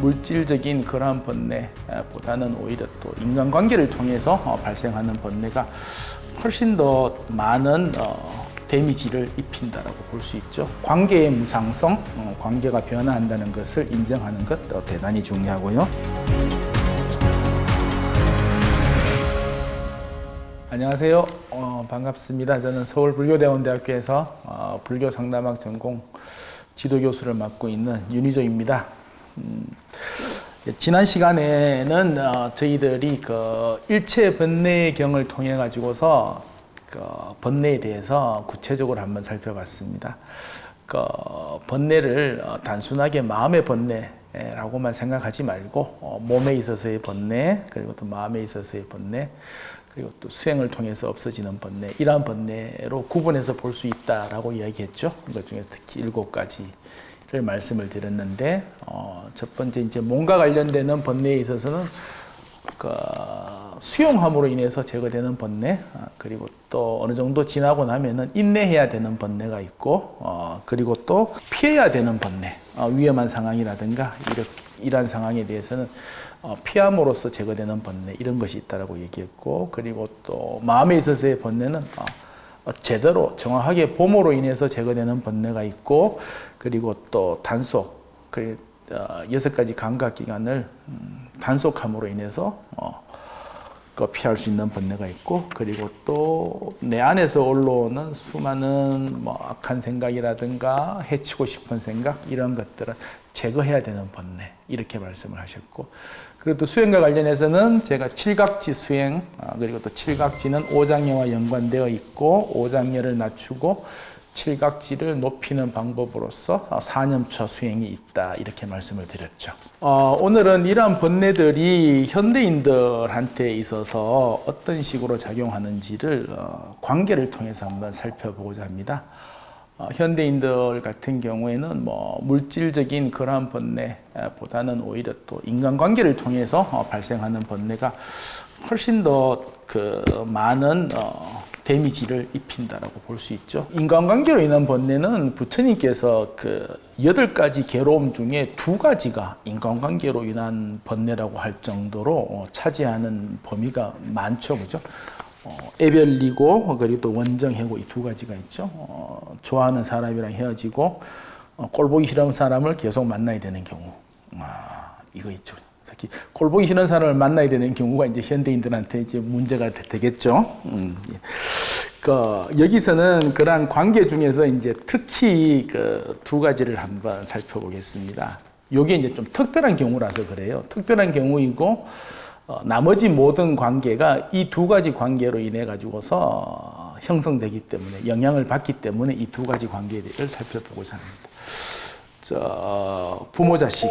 물질적인 그러한 번뇌보다는 오히려 또 인간관계를 통해서 발생하는 번뇌가 훨씬 더 많은 데미지를 입힌다라고 볼 수 있죠. 관계의 무상성, 관계가 변화한다는 것을 인정하는 것 대단히 중요하고요. 안녕하세요. 반갑습니다. 저는 서울불교대원대학교에서 불교상담학 전공 지도교수를 맡고 있는 윤희조입니다. 지난 시간에는 저희들이 일체번뇌의 경을 통해 가지고서 번뇌에 대해서 구체적으로 한번 살펴봤습니다. 번뇌를 단순하게 마음의 번뇌라고만 생각하지 말고 몸에 있어서의 번뇌, 그리고 또 마음에 있어서의 번뇌, 그리고 또 수행을 통해서 없어지는 번뇌, 이러한 번뇌로 구분해서 볼 수 있다라고 이야기했죠. 그 중에서 특히 7가지를 말씀을 드렸는데, 첫 번째 이제 몸과 관련되는 번뇌에 있어서는 수용함으로 인해서 제거되는 번뇌, 그리고 또 어느 정도 지나고 나면은 인내해야 되는 번뇌가 있고, 그리고 또 피해야 되는 번뇌, 위험한 상황이라든가 이러한 상황에 대해서는 피함으로써 제거되는 번뇌, 이런 것이 있다라고 얘기했고, 그리고 또 마음에 있어서의 번뇌는 제대로 정확하게 봄으로 인해서 제거되는 번뇌가 있고, 그리고 또 단속, 6가지 감각기관을 단속함으로 인해서 피할 수 있는 번뇌가 있고, 그리고 또 내 안에서 올라오는 수많은 악한 생각이라든가 해치고 싶은 생각, 이런 것들은 제거해야 되는 번뇌, 이렇게 말씀을 하셨고, 그리고 또 수행과 관련해서는 제가 7각지 수행, 그리고 또 7각지는 오장려와 연관되어 있고, 오장려를 낮추고 7각지를 높이는 방법으로서 4념처 수행이 있다, 이렇게 말씀을 드렸죠. 오늘은 이러한 번뇌들이 현대인들한테 있어서 어떤 식으로 작용하는지를 관계를 통해서 한번 살펴보고자 합니다. 현대인들 같은 경우에는 물질적인 그러한 번뇌보다는 오히려 또 인간관계를 통해서 발생하는 번뇌가 훨씬 더 많은 데미지를 입힌다라고 볼 수 있죠. 인간관계로 인한 번뇌는 부처님께서 8가지 괴로움 중에 2가지가 인간관계로 인한 번뇌라고 할 정도로 차지하는 범위가 많죠, 그죠? 애별리고, 그리고 또 원정해고, 이 2가지가 있죠. 좋아하는 사람이랑 헤어지고, 꼴보기 싫은 사람을 계속 만나야 되는 경우, 이거 있죠. 특히 꼴보기 싫은 사람을 만나야 되는 경우가 이제 현대인들한테 이제 문제가 되겠죠. 여기서는 그러한 관계 중에서 이제 특히 2가지를 한번 살펴보겠습니다. 이게 이제 좀 특별한 경우라서 그래요. 특별한 경우이고, 나머지 모든 관계가 이 2가지 관계로 인해 가지고서 형성되기 때문에, 영향을 받기 때문에 이 2가지 관계를 살펴보고자 합니다. 부모 자식,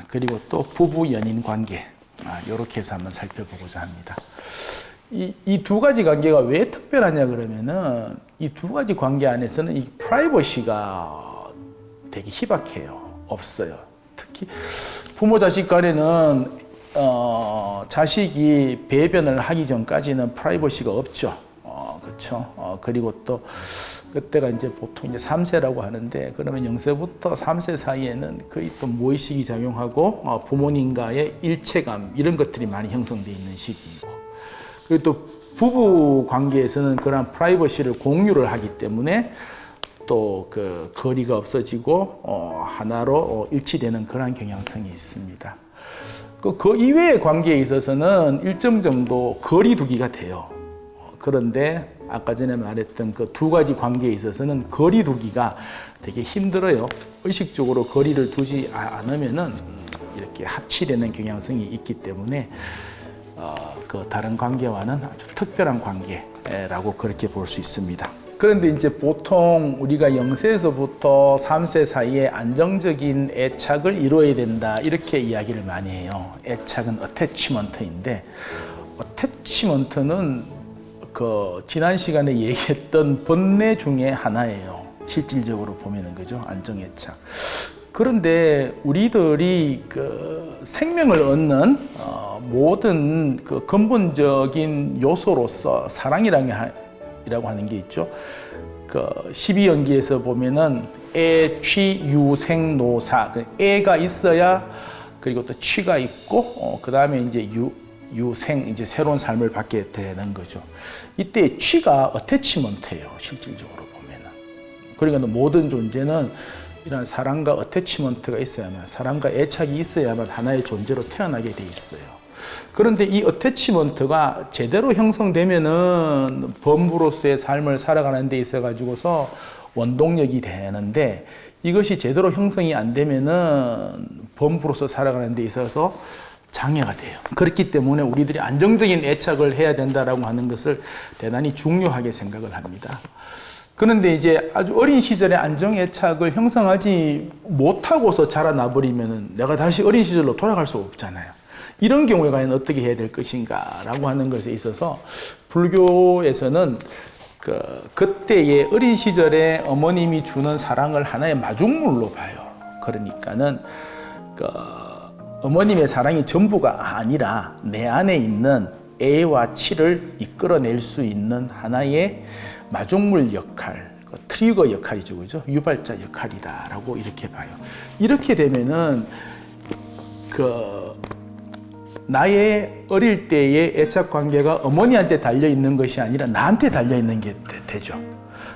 그리고 또 부부 연인 관계, 이렇게 해서 한번 살펴보고자 합니다. 이 2가지 관계가 왜 특별하냐 그러면은, 이 2가지 관계 안에서는 이 프라이버시가 되게 희박해요. 없어요. 특히 부모 자식 간에는 자식이 배변을 하기 전까지는 프라이버시가 없죠. 그렇죠. 그리고 또 그때가 이제 보통 이제 3세라고 하는데, 그러면 0세부터 3세 사이에는 거의 또 무의식이 작용하고 부모님과의 일체감, 이런 것들이 많이 형성되어 있는 시기이고, 그리고 또 부부 관계에서는 그런 프라이버시를 공유를 하기 때문에 또 거리가 없어지고 하나로 일치되는 그런 경향성이 있습니다. 그 이외의 관계에 있어서는 일정 정도 거리 두기가 돼요. 그런데 아까 전에 말했던 2가지 관계에 있어서는 거리 두기가 되게 힘들어요. 의식적으로 거리를 두지 않으면은 이렇게 합치되는 경향성이 있기 때문에 다른 관계와는 아주 특별한 관계라고 그렇게 볼 수 있습니다. 그런데 이제 보통 우리가 0세에서부터 3세 사이에 안정적인 애착을 이루어야 된다, 이렇게 이야기를 많이 해요. 애착은 어태치먼트인데, 어태치먼트는 지난 시간에 얘기했던 번뇌 중에 하나예요. 실질적으로 보면은, 그죠? 안정애착. 그런데 우리들이 생명을 얻는 모든 근본적인 요소로서 사랑이라고 하는 게 있죠. 12연기에서 보면은 애, 취, 유, 생, 노, 사. 애가 있어야 그리고 또 취가 있고 그 다음에 이제 유생 이제 새로운 삶을 받게 되는 거죠. 이때 취가 어태치먼트예요. 실질적으로 보면은. 그러니까 모든 존재는 이런 사랑과 어태치먼트가 있어야만, 사랑과 애착이 있어야만 하나의 존재로 태어나게 돼 있어요. 그런데 이 어태치먼트가 제대로 형성되면은 범부로서의 삶을 살아가는 데 있어 가지고서 원동력이 되는데, 이것이 제대로 형성이 안 되면은 범부로서 살아가는 데 있어서 장애가 돼요. 그렇기 때문에 우리들이 안정적인 애착을 해야 된다라고 하는 것을 대단히 중요하게 생각을 합니다. 그런데 이제 아주 어린 시절에 안정 애착을 형성하지 못하고서 자라나 버리면은 내가 다시 어린 시절로 돌아갈 수 없잖아요. 이런 경우에 과연 어떻게 해야 될 것인가라고 하는 것에 있어서 불교에서는 그때의 어린 시절에 어머님이 주는 사랑을 하나의 마중물로 봐요. 그러니까는 어머님의 사랑이 전부가 아니라 내 안에 있는 애와 치를 이끌어낼 수 있는 하나의 마중물 역할, 트리거 역할이죠, 그죠? 유발자 역할이다라고 이렇게 봐요. 이렇게 되면은 나의 어릴 때의 애착 관계가 어머니한테 달려 있는 것이 아니라 나한테 달려 있는 게 되죠.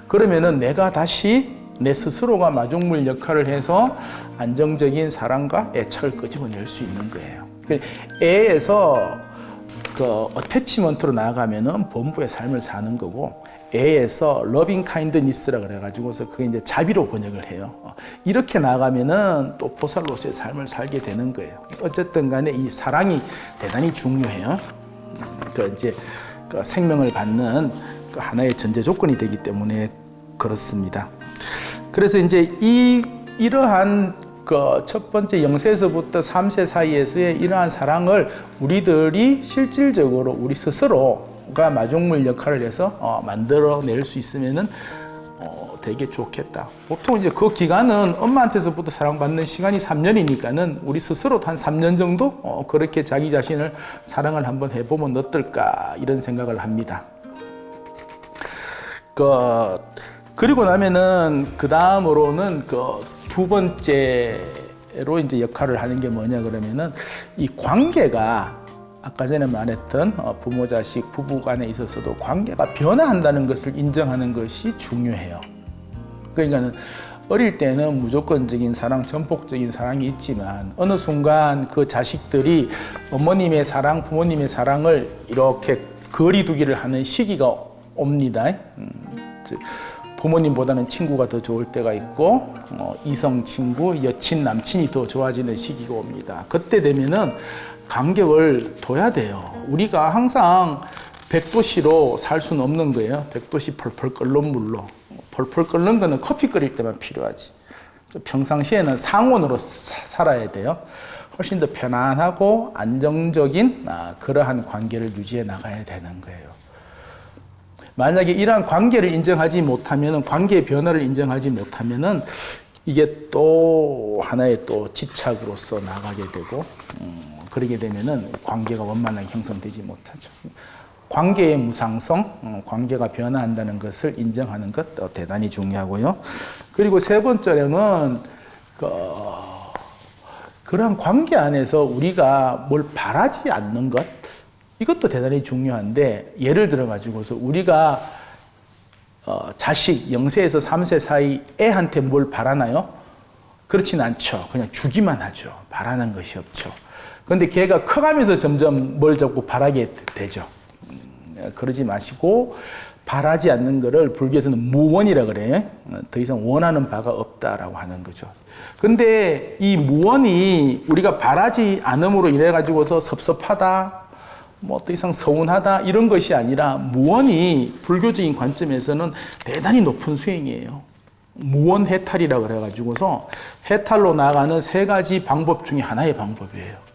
그러면은 내가 다시 내 스스로가 마중물 역할을 해서 안정적인 사랑과 애착을 끄집어낼 수 있는 거예요. 애에서 어태치먼트로 나아가면은 본부의 삶을 사는 거고, 애에서 러빙 카인드니스라 그래가지고서 그게 이제 자비로 번역을 해요. 이렇게 나가면은 또 보살로서의 삶을 살게 되는 거예요. 어쨌든 간에 이 사랑이 대단히 중요해요. 이제 생명을 받는 하나의 전제 조건이 되기 때문에 그렇습니다. 그래서 이제 이러한 첫 번째 0세에서부터 3세 사이에서의 이러한 사랑을 우리들이 실질적으로 우리 스스로가 마중물 역할을 해서 만들어낼 수 있으면은 되게 좋겠다. 보통 이제 그 기간은 엄마한테서부터 사랑받는 시간이 3년이니까는 우리 스스로도 한 3년 정도 그렇게 자기 자신을 사랑을 한번 해보면 어떨까, 이런 생각을 합니다. 그리고 나면은 그 다음으로는 두 번째로 이제 역할을 하는 게 뭐냐 그러면은, 이 관계가 아까 전에 말했던 부모 자식 부부 간에 있어서도 관계가 변화한다는 것을 인정하는 것이 중요해요. 그러니까는 어릴 때는 무조건적인 사랑, 전폭적인 사랑이 있지만 어느 순간 그 자식들이 어머님의 사랑, 부모님의 사랑을 이렇게 거리두기를 하는 시기가 옵니다. 부모님보다는 친구가 더 좋을 때가 있고, 이성 친구, 여친, 남친이 더 좋아지는 시기가 옵니다. 그때 되면은 간격을 둬야 돼요. 우리가 항상 100도씨로 살 수는 없는 거예요. 100도씨 펄펄 끓는 물로. 펄펄 끓는 거는 커피 끓일 때만 필요하지. 평상시에는 상온으로 살아야 돼요. 훨씬 더 편안하고 안정적인 그러한 관계를 유지해 나가야 되는 거예요. 만약에 이러한 관계를 인정하지 못하면은, 관계의 변화를 인정하지 못하면은 이게 또 하나의 또 집착으로서 나가게 되고, 그러게 되면은 관계가 원만하게 형성되지 못하죠. 관계의 무상성, 관계가 변화한다는 것을 인정하는 것 대단히 중요하고요. 그리고 세 번째로는 그러한 관계 안에서 우리가 뭘 바라지 않는 것, 이것도 대단히 중요한데, 예를 들어 가지고서 우리가 자식 0세에서 3세 사이 애한테 뭘 바라나요? 그렇진 않죠. 그냥 주기만 하죠. 바라는 것이 없죠. 그런데 걔가 커가면서 점점 뭘 자꾸 바라게 되죠. 그러지 마시고, 바라지 않는 것을 불교에서는 무원이라 그래요. 더 이상 원하는 바가 없다라고 하는 거죠. 근데 이 무원이 우리가 바라지 않음으로 인해 가지고서 섭섭하다, 뭐 더 이상 서운하다, 이런 것이 아니라, 무원이 불교적인 관점에서는 대단히 높은 수행이에요. 무원 해탈이라 그래가지고서 해탈로 나가는 세 가지 방법 중에 하나의 방법이에요.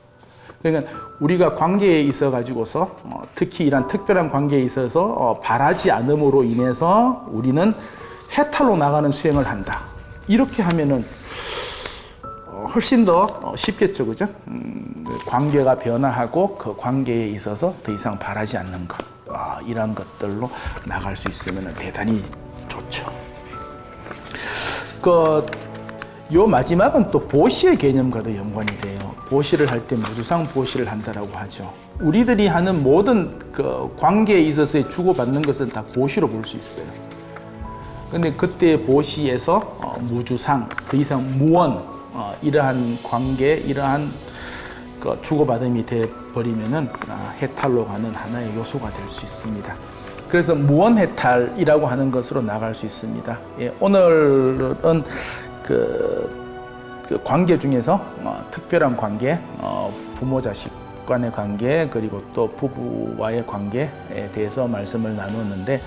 그러니까 우리가 관계에 있어 가지고서 특히 이런 특별한 관계에 있어서 바라지 않음으로 인해서 우리는 해탈로 나가는 수행을 한다. 이렇게 하면은 훨씬 더 쉽겠죠, 그죠? 관계가 변화하고 그 관계에 있어서 더 이상 바라지 않는 것, 이런 것들로 나갈 수 있으면 대단히 좋죠. 요 마지막은 또 보시의 개념과도 연관이 돼요. 보시를 할 때 무주상 보시를 한다라고 하죠. 우리들이 하는 모든 그 관계에 있어서의 주고받는 것은 다 보시로 볼 수 있어요. 근데 그때 보시에서 무주상, 더 이상 무원, 이러한 관계, 이러한 그 주고받음이 돼버리면은 해탈로 가는 하나의 요소가 될 수 있습니다. 그래서 무원해탈이라고 하는 것으로 나갈 수 있습니다. 예, 오늘은 그 관계 중에서 특별한 관계, 부모 자식 간의 관계, 그리고 또 부부와의 관계에 대해서 말씀을 나누었는데,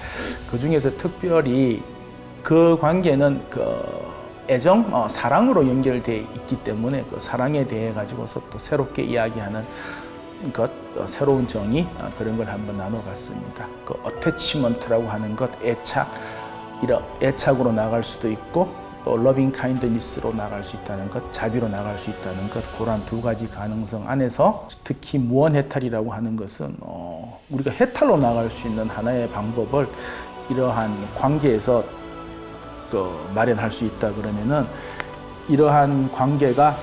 그 중에서 특별히 그 관계는 그 애정, 사랑으로 연결되어 있기 때문에 그 사랑에 대해 가지고서 또 새롭게 이야기하는 것, 새로운 정의, 그런 걸 한번 나눠봤습니다. 그 어태치먼트라고 하는 것, 애착으로 나갈 수도 있고, 또 러빙 카인드니스로 나갈 수 있다는 것, 자비로 나갈 수 있다는 것, 그런 두 가지 가능성 안에서 특히 무원해탈이라고 하는 것은 우리가 해탈로 나갈 수 있는 하나의 방법을 이러한 관계에서 마련할 수 있다 그러면은, 이러한 관계가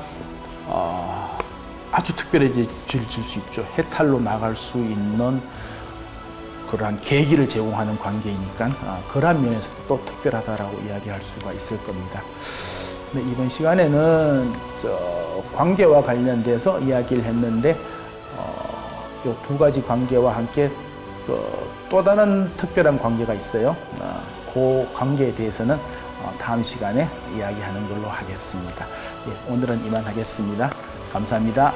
아주 특별해질 수 있죠. 해탈로 나갈 수 있는 그러한 계기를 제공하는 관계이니까 그러한 면에서도 또 특별하다라고 이야기할 수가 있을 겁니다. 네, 이번 시간에는 관계와 관련돼서 이야기를 했는데, 이 두 가지 관계와 함께 또 다른 특별한 관계가 있어요. 그 관계에 대해서는 다음 시간에 이야기하는 걸로 하겠습니다. 예, 오늘은 이만 하겠습니다. 감사합니다.